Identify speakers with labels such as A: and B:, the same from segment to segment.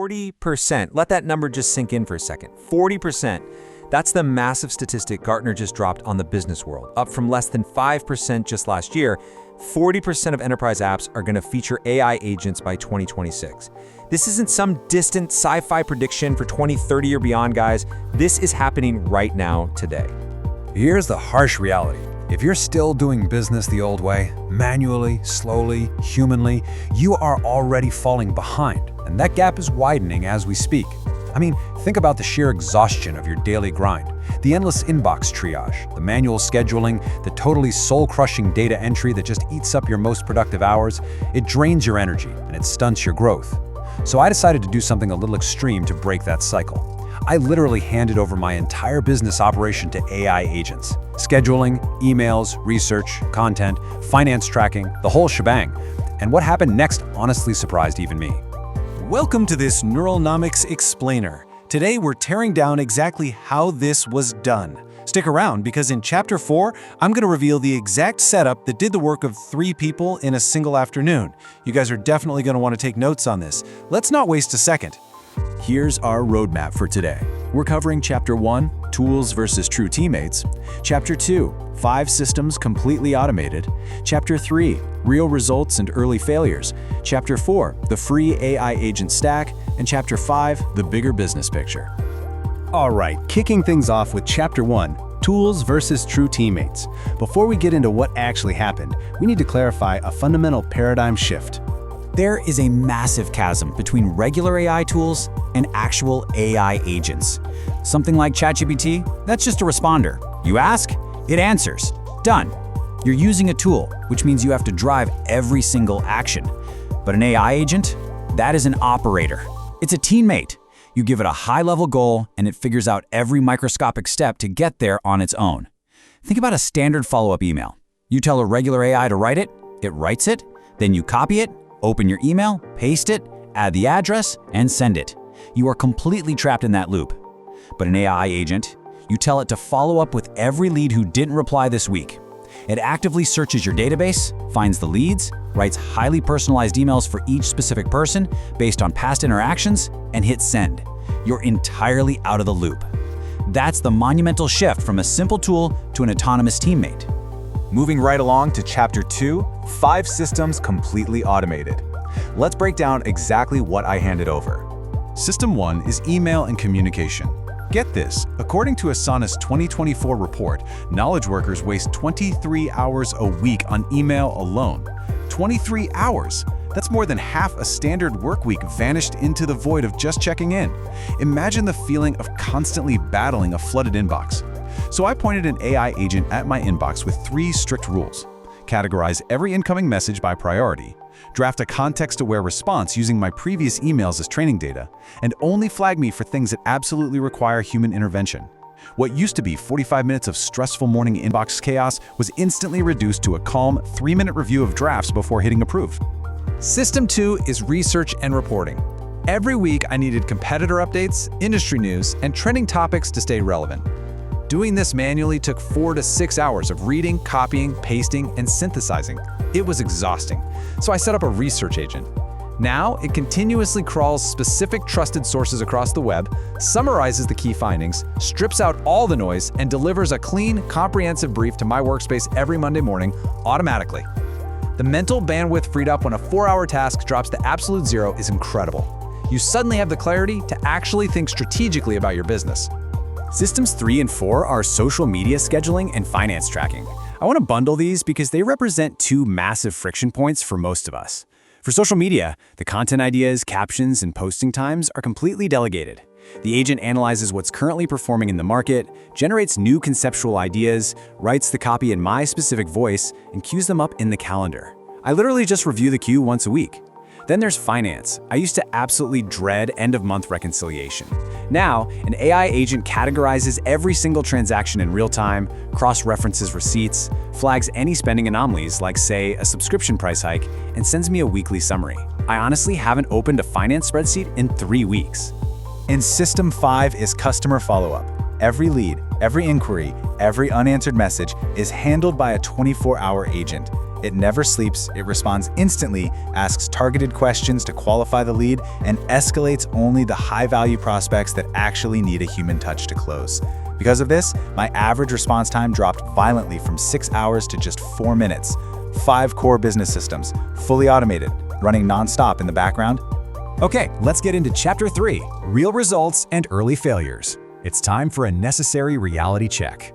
A: 40%. Let that number just sink in for a second. 40%. That's the massive statistic Gartner just dropped on the business world, up from less than 5% just last year. 40% of enterprise apps are going to feature AI agents by 2026. This isn't some distant sci-fi prediction for 2030 or beyond, guys. This is happening right now, today.
B: Here's the harsh reality. If you're still doing business the old way, manually, slowly, humanly, you are already falling behind, and that gap is widening as we speak. I mean, think about the sheer exhaustion of your daily grind, the endless inbox triage, the manual scheduling, the totally soul-crushing data entry that just eats up your most productive hours. It drains your energy and it stunts your growth. So I decided to do something a little extreme to break that cycle. I literally handed over my entire business operation to AI agents. Scheduling, emails, research, content, finance tracking, the whole shebang. And what happened next honestly surprised even me.
C: Welcome to this Nomics Explainer. Today we're tearing down exactly how this was done. Stick around because in Chapter 4, I'm going to reveal the exact setup that did the work of 3 people in a single afternoon. You guys are definitely going to want to take notes on this. Let's not waste a second. Here's our roadmap for today. We're covering Chapter 1, Tools versus True Teammates. Chapter 2, 5 Systems Completely Automated. Chapter 3, Real Results and Early Failures. Chapter 4, The Free AI Agent Stack. And Chapter 5, The Bigger Business Picture. All right, kicking things off with Chapter 1, Tools versus True Teammates. Before we get into what actually happened, we need to clarify a fundamental paradigm shift.
D: There is a massive chasm between regular AI tools and actual AI agents. Something like ChatGPT, that's just a responder. You ask, it answers. Done. You're using a tool, which means you have to drive every single action. But an AI agent, that is an operator. It's a teammate. You give it a high-level goal, and it figures out every microscopic step to get there on its own. Think about a standard follow-up email. You tell a regular AI to write it writes it, then you copy it, open your email, paste it, add the address, and send it. You are completely trapped in that loop. But an AI agent, you tell it to follow up with every lead who didn't reply this week. It actively searches your database, finds the leads, writes highly personalized emails for each specific person based on past interactions, and hits send. You're entirely out of the loop. That's the monumental shift from a simple tool to an autonomous teammate.
E: Moving right along to Chapter 2, 5 Systems Completely Automated. Let's break down exactly what I handed over. System 1 is email and communication. Get this, according to Asana's 2024 report, knowledge workers waste 23 hours a week on email alone. 23 hours! That's more than half a standard work week vanished into the void of just checking in. Imagine the feeling of constantly battling a flooded inbox. So I pointed an AI agent at my inbox with 3 strict rules. Categorize every incoming message by priority, draft a context-aware response using my previous emails as training data, and only flag me for things that absolutely require human intervention. What used to be 45 minutes of stressful morning inbox chaos was instantly reduced to a calm 3-minute review of drafts before hitting approve.
A: System 2 is research and reporting. Every week, I needed competitor updates, industry news, and trending topics to stay relevant. Doing this manually took 4 to 6 hours of reading, copying, pasting, and synthesizing. It was exhausting, so I set up a research agent. Now, it continuously crawls specific trusted sources across the web, summarizes the key findings, strips out all the noise, and delivers a clean, comprehensive brief to my workspace every Monday morning automatically. The mental bandwidth freed up when a 4-hour task drops to absolute zero is incredible. You suddenly have the clarity to actually think strategically about your business.
C: Systems 3 and 4 are social media scheduling and finance tracking. I want to bundle these because they represent 2 massive friction points for most of us. For social media, the content ideas, captions, and posting times are completely delegated. The agent analyzes what's currently performing in the market, generates new conceptual ideas, writes the copy in my specific voice, and queues them up in the calendar. I literally just review the queue once a week. Then there's finance. I used to absolutely dread end-of-month reconciliation. Now, an AI agent categorizes every single transaction in real time, cross-references receipts, flags any spending anomalies like, say, a subscription price hike, and sends me a weekly summary. I honestly haven't opened a finance spreadsheet in 3 weeks.
E: And System 5 is customer follow-up. Every lead, every inquiry, every unanswered message is handled by a 24-hour agent. It never sleeps, it responds instantly, asks targeted questions to qualify the lead, and escalates only the high-value prospects that actually need a human touch to close. Because of this, my average response time dropped violently from 6 hours to just 4 minutes. 5 core business systems, fully automated, running non-stop in the background.
B: Okay, let's get into Chapter 3, Real Results and Early Failures. It's time for a necessary reality check.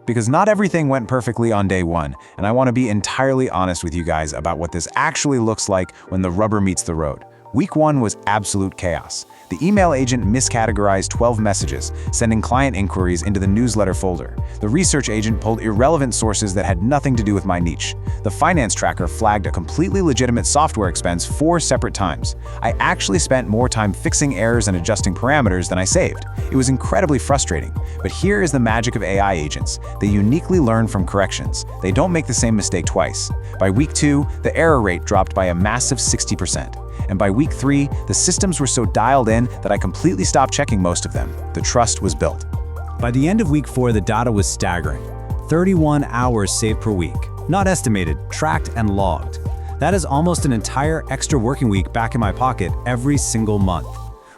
E: Because not everything went perfectly on day 1, and I want to be entirely honest with you guys about what this actually looks like when the rubber meets the road. Week 1 was absolute chaos. The email agent miscategorized 12 messages, sending client inquiries into the newsletter folder. The research agent pulled irrelevant sources that had nothing to do with my niche. The finance tracker flagged a completely legitimate software expense 4 separate times. I actually spent more time fixing errors and adjusting parameters than I saved. It was incredibly frustrating. But here is the magic of AI agents. They uniquely learn from corrections. They don't make the same mistake twice. By week 2, the error rate dropped by a massive 60%. And by week 3, the systems were so dialed in that I completely stopped checking most of them. The trust was built.
D: By the end of week 4, the data was staggering. 31 hours saved per week. Not estimated, tracked and logged. That is almost an entire extra working week back in my pocket every single month.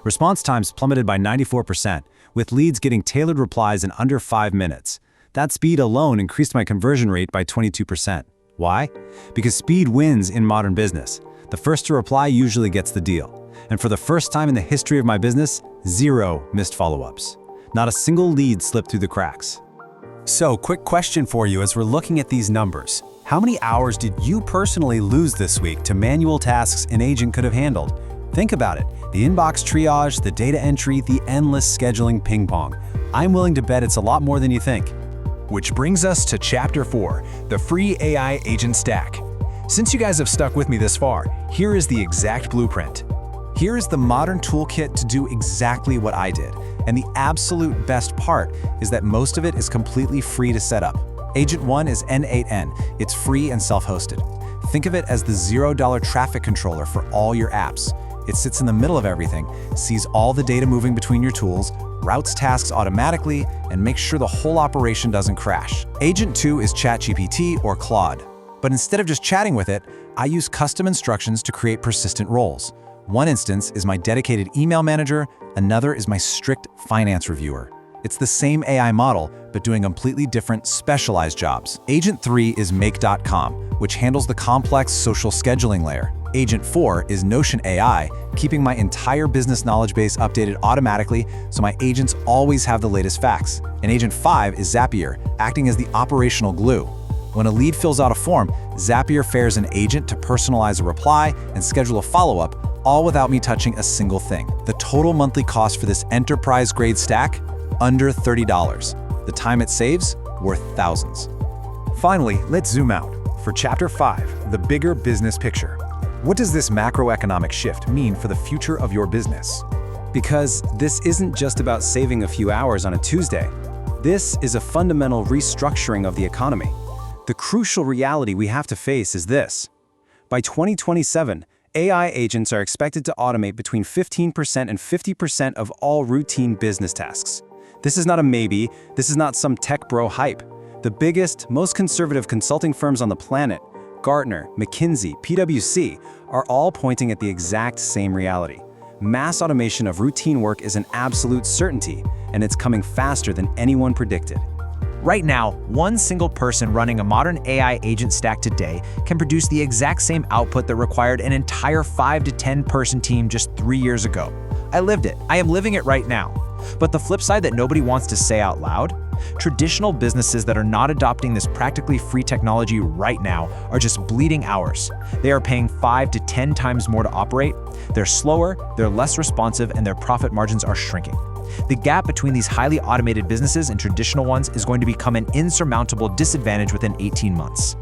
D: Response times plummeted by 94%, with leads getting tailored replies in under 5 minutes. That speed alone increased my conversion rate by 22%. Why? Because speed wins in modern business. The first to reply usually gets the deal. And for the first time in the history of my business, 0 missed follow-ups. Not a single lead slipped through the cracks.
C: So, quick question for you as we're looking at these numbers. How many hours did you personally lose this week to manual tasks an agent could have handled? Think about it. The inbox triage, the data entry, the endless scheduling ping pong. I'm willing to bet it's a lot more than you think.
A: Which brings us to Chapter 4, the free AI agent stack. Since you guys have stuck with me this far, here is the exact blueprint. Here is the modern toolkit to do exactly what I did. And the absolute best part is that most of it is completely free to set up. Agent 1 is N8N. It's free and self-hosted. Think of it as the $0 traffic controller for all your apps. It sits in the middle of everything, sees all the data moving between your tools, routes tasks automatically, and makes sure the whole operation doesn't crash. Agent 2 is ChatGPT or Claude. But instead of just chatting with it, I use custom instructions to create persistent roles. One instance is my dedicated email manager, another is my strict finance reviewer. It's the same AI model, but doing completely different, specialized jobs. Agent 3 is Make.com, which handles the complex social scheduling layer. Agent 4 is Notion AI, keeping my entire business knowledge base updated automatically so my agents always have the latest facts. And Agent 5 is Zapier, acting as the operational glue. When a lead fills out a form, Zapier fares an agent to personalize a reply and schedule a follow-up, all without me touching a single thing. The total monthly cost for this enterprise-grade stack? Under $30. The time it saves? Worth thousands. Finally, let's zoom out. For Chapter 5, the bigger business picture. What does this macroeconomic shift mean for the future of your business?
D: Because this isn't just about saving a few hours on a Tuesday. This is a fundamental restructuring of the economy. The crucial reality we have to face is this. By 2027, AI agents are expected to automate between 15% and 50% of all routine business tasks. This is not a maybe, this is not some tech bro hype. The biggest, most conservative consulting firms on the planet, Gartner, McKinsey, PwC, are all pointing at the exact same reality. Mass automation of routine work is an absolute certainty, and it's coming faster than anyone predicted.
F: Right now, one single person running a modern AI agent stack today can produce the exact same output that required an entire 5 to 10 person team just 3 years ago. I lived it. I am living it right now. But the flip side that nobody wants to say out loud? Traditional businesses that are not adopting this practically free technology right now are just bleeding hours. They are paying 5 to 10 times more to operate. They're slower, they're less responsive, and their profit margins are shrinking. The gap between these highly automated businesses and traditional ones is going to become an insurmountable disadvantage within 18 months.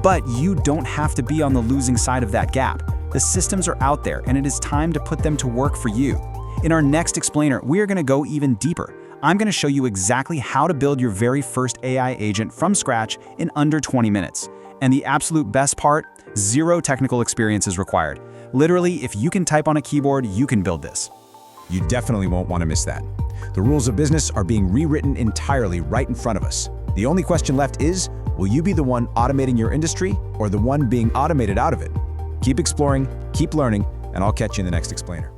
D: But you don't have to be on the losing side of that gap. The systems are out there, and it is time to put them to work for you. In our next explainer, we are going to go even deeper. I'm going to show you exactly how to build your very first AI agent from scratch in under 20 minutes. And the absolute best part, 0 technical experience is required. Literally, if you can type on a keyboard, you can build this.
G: You definitely won't want to miss that. The rules of business are being rewritten entirely right in front of us. The only question left is,
E: Will you be the one automating your industry or the one being automated out of it? Keep exploring, keep learning, and I'll catch you in the next explainer.